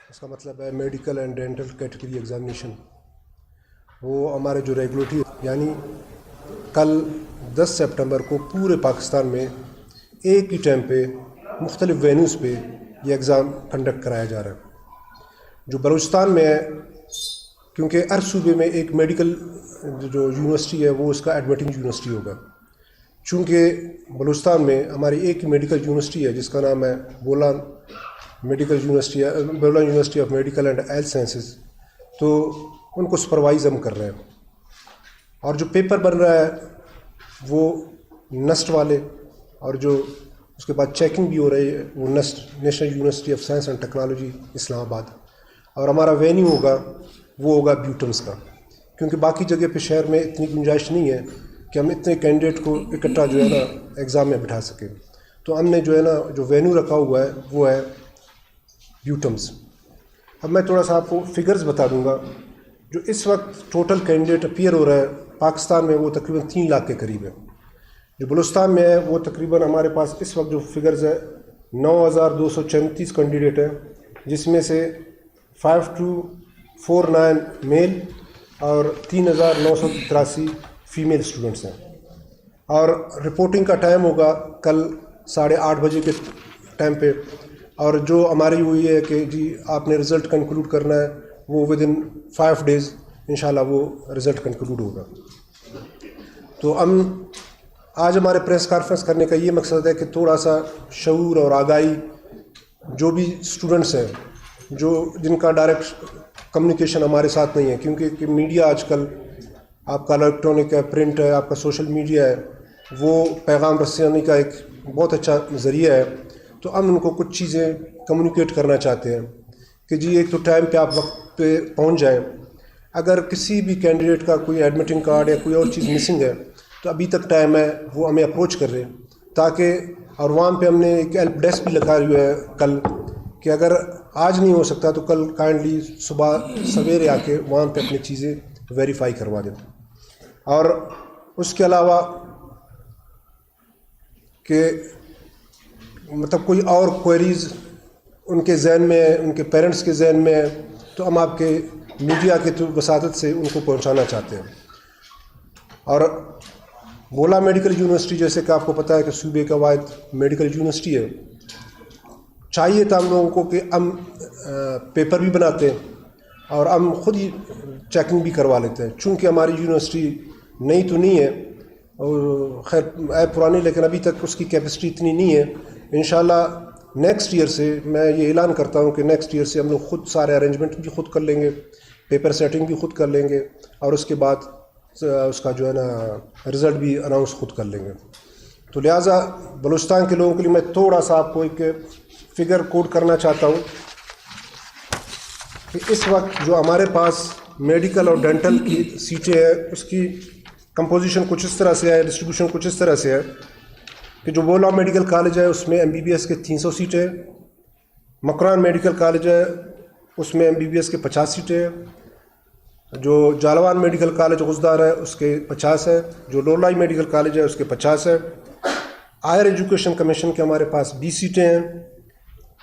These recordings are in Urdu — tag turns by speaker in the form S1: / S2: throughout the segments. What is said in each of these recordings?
S1: اس کا مطلب ہے medical and dental category examination, وہ ہمارے جو ریگولیٹری یعنی کل 10 سپٹمبر کو پورے پاکستان میں ایک ہی ٹائم پہ مختلف وینیوز پہ یہ ایگزام کنڈکٹ کرایا جا رہا ہے۔ جو بلوچستان میں ہے، کیونکہ ہر صوبے میں ایک میڈیکل جو یونیورسٹی ہے وہ اس کا ایڈمیٹنگ یونیورسٹی ہوگا، چونکہ بلوچستان میں ہماری ایک ہی میڈیکل یونیورسٹی ہے جس کا نام ہے Bolan university of medical and health sciences, تو ان کو سپروائز ہم کر رہے ہیں۔ اور جو پیپر بن رہا ہے وہ نسٹ والے، اور جو اس کے بعد چیکنگ بھی ہو رہی ہے وہ NUST National University of Science and Technology Islamabad, اور ہمارا وینیو ہوگا وہ ہوگا بیوٹمس کا، کیونکہ باقی جگہ پہ شہر میں اتنی گنجائش نہیں ہے کہ ہم اتنے کینڈیڈیٹ کو اکٹھا جو ہے نا ایگزام میں بٹھا سکیں، تو ہم نے جو ہے نا جو وینیو رکھا ہوا ہے وہ ہے بیوٹمس۔ اب میں تھوڑا سا آپ کو فگرز بتا دوں گا۔ جو اس وقت ٹوٹل کینڈیڈیٹ اپیئر ہو رہا ہے پاکستان میں وہ تقریباً 3 لاکھ کے قریب ہے۔ جو بلوچستان میں ہے وہ تقریباً ہمارے پاس اس وقت جو فگرز ہے 9234 کینڈیڈیٹ ہیں، جس میں سے 5249 میل اور 3983 فیمیل اسٹوڈنٹس ہیں۔ اور رپورٹنگ کا ٹائم ہوگا کل 8:30 بجے کے ٹائم پہ، اور جو ہماری ہوئی ہے کہ جی آپ نے رزلٹ کنکلوڈ کرنا ہے وہ ودن 5 days انشاءاللہ وہ رزلٹ کنکلوڈ ہوگا۔ تو ہم آج ہمارے پریس کانفرنس کرنے کا یہ مقصد ہے کہ تھوڑا سا شعور اور آگاہی جو بھی اسٹوڈنٹس ہیں جن کا ڈائریکٹ کمیونیکیشن ہمارے ساتھ نہیں ہے، کیونکہ میڈیا آج کل آپ کا الیکٹرانک ہے، پرنٹ ہے، آپ کا سوشل میڈیا ہے، وہ پیغام رسانی کا ایک بہت اچھا ذریعہ ہے، تو ہم ان کو کچھ چیزیں کمیونیکیٹ کرنا چاہتے ہیں کہ جی ایک تو ٹائم پہ آپ وقت پہ پہنچ جائیں۔ اگر کسی بھی کینڈیڈیٹ کا کوئی ایڈمٹنگ کارڈ یا کوئی اور چیز مسنگ ہے تو ابھی تک ٹائم ہے وہ ہمیں اپروچ کر رہے ہیں، تاکہ اور وہاں پہ ہم نے ایک ہیلپ ڈیسک بھی لگا ہوا ہے کل، کہ اگر آج نہیں ہو سکتا تو کل کائنڈلی صبح سویرے آ کے وہاں پہ اپنی چیزیں ویریفائی کروا دیں۔ اور اس کے علاوہ کہ مطلب کوئی اور کوئریز ان کے ذہن میں ہے، ان کے پیرنٹس کے ذہن میں ہے، تو ہم آپ کے میڈیا کے وساطت سے ان کو پہنچانا چاہتے ہیں۔ اور بولا میڈیکل یونیورسٹی جیسے کہ آپ کو پتہ ہے کہ صوبے کا واحد میڈیکل یونیورسٹی ہے، چاہیے تھا ہم لوگوں کو کہ ہم پیپر بھی بناتے ہیں اور ہم خود ہی چیکنگ بھی کروا لیتے ہیں، چونکہ ہماری یونیورسٹی نئی تو نہیں ہے اور خیر ہے پرانی، لیکن ابھی تک اس کی کیپیسٹی اتنی نہیں ہے۔ انشاءاللہ نیکسٹ ایئر سے میں یہ اعلان کرتا ہوں کہ نیکسٹ ایئر سے ہم لوگ خود سارے ارینجمنٹ بھی خود کر لیں گے، پیپر سیٹنگ بھی خود کر لیں گے، اور اس کے بعد اس کا جو ہے نا رزلٹ بھی اناؤنس خود کر لیں گے۔ تو لہٰذا بلوچستان کے لوگوں کے لیے میں تھوڑا سا آپ کو ایک فگر کوڈ کرنا چاہتا ہوں کہ اس وقت جو ہمارے پاس میڈیکل اور ڈینٹل کی سیٹیں ہیں اس کی کمپوزیشن کچھ اس طرح سے ہے، ڈسٹریبیوشن کچھ اس طرح سے ہے کہ جو بولا میڈیکل کالج ہے اس میں MBBS کے 300 سیٹیں، مکران میڈیکل کالج ہے اس میں MBBS کے 50 سیٹیں ہیں، جو جالوان میڈیکل کالج غزدار ہے اس کے 50 ہے، جو لولائی میڈیکل کالج ہے اس کے 50 ہے، ہائر ایجوکیشن کمیشن کے ہمارے پاس 20 سیٹیں ہیں،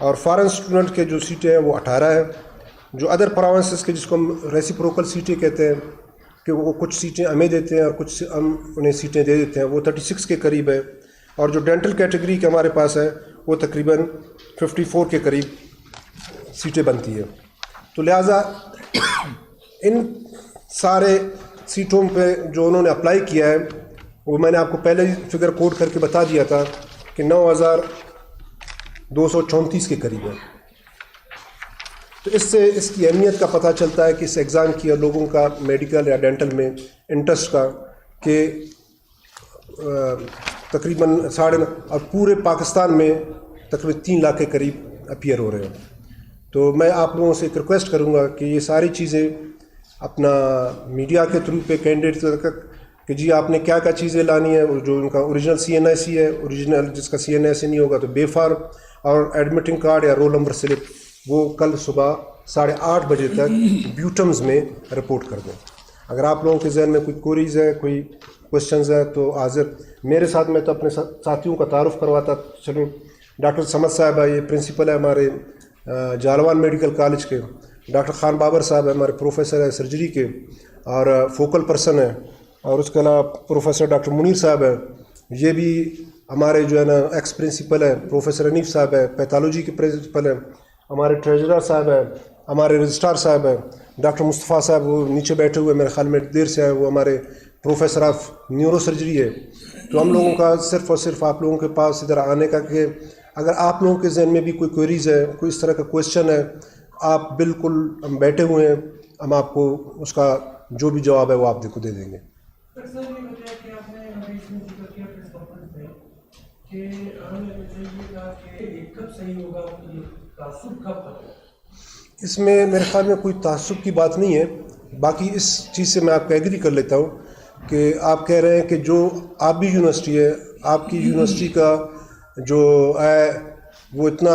S1: اور فارن اسٹوڈنٹ کے جو سیٹیں ہیں وہ 18 ہیں، جو ادر پروونسز کے جس کو ہم ریسیپروکل سیٹیں کہتے ہیں کہ وہ کچھ سیٹیں ہمیں دیتے ہیں اور کچھ ہم انہیں سیٹیں دے دیتے ہیں، وہ 36 کے قریب ہے، اور جو ڈینٹل کیٹیگری کے ہمارے پاس ہے وہ تقریباً 54 کے قریب سیٹیں بنتی ہیں۔ تو لہٰذا ان سارے سیٹوں پہ جو انہوں نے اپلائی کیا ہے وہ میں نے آپ کو پہلے ہی فگر کوڈ کر کے بتا دیا تھا کہ 9234 کے قریب ہے۔ تو اس سے اس کی اہمیت کا پتہ چلتا ہے کہ اس ایگزام کی لوگوں کا میڈیکل یا ڈینٹل میں انٹرسٹ کا، کہ تقریباً اور پورے پاکستان میں تقریباً 3 لاکھ کے قریب اپیئر ہو رہے ہیں۔ تو میں آپ لوگوں سے ایک ریکویسٹ کروں گا کہ یہ ساری چیزیں اپنا میڈیا کے تھرو پہ کینڈیڈیٹ تک کہ جی آپ نے کیا کیا چیزیں لانی ہے، جو ان کا اوریجنل CNIC ہے، اوریجنل جس کا CNIC نہیں ہوگا تو بے فارم، اور ایڈمٹنگ کارڈ یا رول نمبر سلپ وہ کل صبح 8:30 بجے تک بیوٹمز میں رپورٹ کر دیں۔ اگر آپ لوگوں کے ذہن میں کوئی کوریز ہے، کوئی کوشچنز ہے تو حاضر میرے ساتھ، میں تو اپنے ساتھیوں کا تعارف کرواتا چلوں۔ ڈاکٹر سمد صاحب ہے، یہ پرنسپل ہے ہمارے جالوان میڈیکل کالج کے ڈاکٹر خان بابر صاحب ہیں، ہمارے پروفیسر ہیں سرجری کے اور فوکل پرسن ہیں، اور اس کے علاوہ پروفیسر ڈاکٹر منیر صاحب ہیں، یہ بھی ہمارے جو ہے نا ایکس پرنسپل ہیں، پروفیسر حنیف صاحب ہیں پیتھولوجی کے پرنسپل ہیں، ہمارے ٹریجرر صاحب ہیں، ہمارے رجسٹرار صاحب ہیں ڈاکٹر مصطفیٰ صاحب، وہ نیچے بیٹھے ہوئے میرے خیال میں دیر سے آئے، وہ ہمارے پروفیسر آف نیورو سرجری ہے. تو ہم لوگوں کا صرف اور صرف آپ لوگوں کے پاس ادھر آنے کا کہ اگر آپ لوگوں کے ذہن میں بھی کوئی کوئریز ہے، کوئی اس طرح کا کویشچن ہے، آپ بالکل ہم بیٹھے ہوئے ہیں، ہم آپ کو اس کا جو بھی جواب ہے وہ آپ کو دے دیں گے. اس میں میرے خیال میں کوئی تعصب کی بات نہیں ہے. باقی اس چیز سے میں آپ کو ایگری کر لیتا ہوں کہ آپ کہہ رہے ہیں کہ جو آپ بھی یونیورسٹی ہے، آپ کی یونیورسٹی کا جو ہے وہ اتنا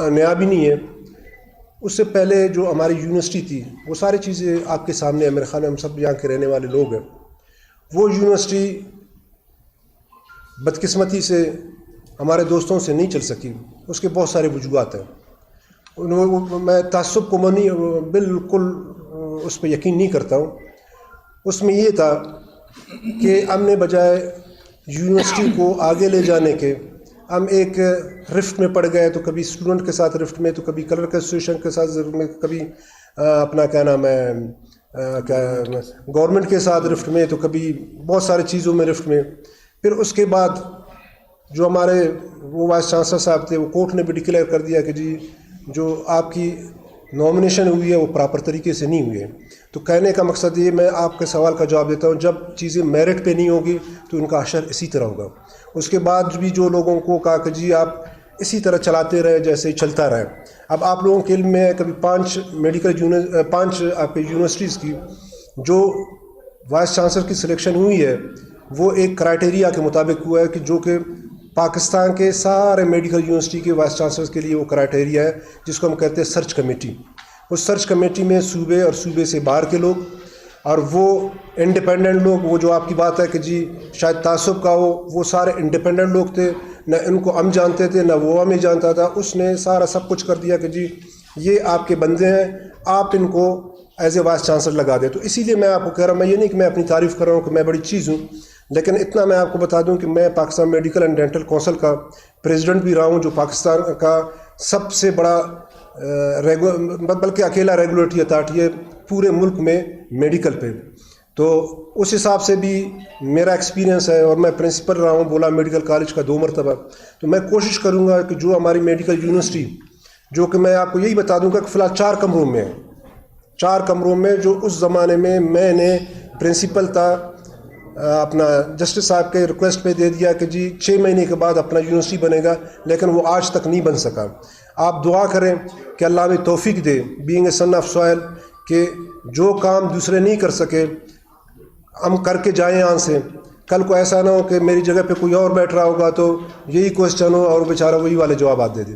S1: نیا بھی نہیں ہے. اس سے پہلے جو ہماری یونیورسٹی تھی وہ ساری چیزیں آپ کے سامنے ہیں. میرے خیال میں ہم سب یہاں کے رہنے والے لوگ ہیں. وہ یونیورسٹی بدقسمتی سے ہمارے دوستوں سے نہیں چل سکی. اس کے بہت سارے وجوہات ہیں. میں تعصب کو بالکل اس پہ یقین نہیں کرتا ہوں. اس میں یہ تھا کہ ہم نے بجائے یونیورسٹی کو آگے لے جانے کے ہم ایک رفٹ میں پڑ گئے. تو کبھی اسٹوڈنٹ کے ساتھ رفٹ میں، تو کبھی کلرک ایسوسیشن کے ساتھ میں، کبھی اپنا کیا نام ہے گورنمنٹ کے ساتھ رفٹ میں، تو کبھی بہت ساری چیزوں میں رفٹ میں. پھر اس کے بعد جو ہمارے وہ وائس چانسلر صاحب تھے، وہ کورٹ نے بھی ڈکلیئر کر دیا کہ جی جو آپ کی نامنیشن ہوئی ہے وہ پراپر طریقے سے نہیں ہوئی ہے. تو کہنے کا مقصد یہ، میں آپ کے سوال کا جواب دیتا ہوں، جب چیزیں میرٹ پہ نہیں ہوگی تو ان کا حشر اسی طرح ہوگا. اس کے بعد بھی جو لوگوں کو کہا کہ جی آپ اسی طرح چلاتے رہے جیسے چلتا رہے. اب آپ لوگوں کے علم میں کبھی 5 آپ کے یونیورسٹیز کی جو وائس چانسلر کی سلیکشن ہوئی ہے وہ ایک کرائٹیریا کے مطابق ہوا ہے کہ جو کہ پاکستان کے سارے میڈیکل یونیورسٹی کے وائس چانسلرز کے لیے وہ کرائٹیریا ہے جس کو ہم کہتے ہیں سرچ کمیٹی. اس سرچ کمیٹی میں صوبے اور صوبے سے باہر کے لوگ اور وہ انڈیپینڈنٹ لوگ، وہ جو آپ کی بات ہے کہ جی شاید تعصب کا ہو، وہ سارے انڈیپینڈنٹ لوگ تھے. نہ ان کو ہم جانتے تھے نہ وہ ہمیں جانتا تھا. اس نے سارا سب کچھ کر دیا کہ جی یہ آپ کے بندے ہیں، آپ ان کو ایز اے وائس چانسلر لگا دیں. تو اسی لیے میں آپ کو کہہ رہا ہوں، میں یہ نہیں کہ میں اپنی تعریف کر رہا ہوں کہ میں بڑی چیز ہوں، لیکن اتنا میں آپ کو بتا دوں کہ میں Pakistan medical and dental council کا پریزیڈنٹ بھی رہا ہوں، جو پاکستان کا سب سے بڑا بلکہ اکیلا ریگولیٹری اتھارٹی ہے پورے ملک میں میڈیکل پہ. تو اس حساب سے بھی میرا ایکسپیرینس ہے، اور میں پرنسپل رہا ہوں بولا میڈیکل کالج کا 2 مرتبہ. تو میں کوشش کروں گا کہ جو ہماری میڈیکل یونیورسٹی، جو کہ میں آپ کو یہی بتا دوں گا کہ فی الحال 4 کمروں میں ہے، 4 کمروں میں جو اس زمانے میں نے پرنسپل تھا اپنا جسٹس صاحب کے ریکویسٹ پہ دے دیا کہ جی 6 مہینے کے بعد اپنا یونیورسٹی بنے گا، لیکن وہ آج تک نہیں بن سکا. آپ دعا کریں کہ اللہ ہمیں توفیق دے being a son of soil کہ جو کام دوسرے نہیں کر سکے ہم کر کے جائیں یہاں سے. کل کو ایسا نہ ہو کہ میری جگہ پہ کوئی اور بیٹھ رہا ہوگا تو یہی کوشچن ہو اور بیچارہ وہی والے جوابات دے دے.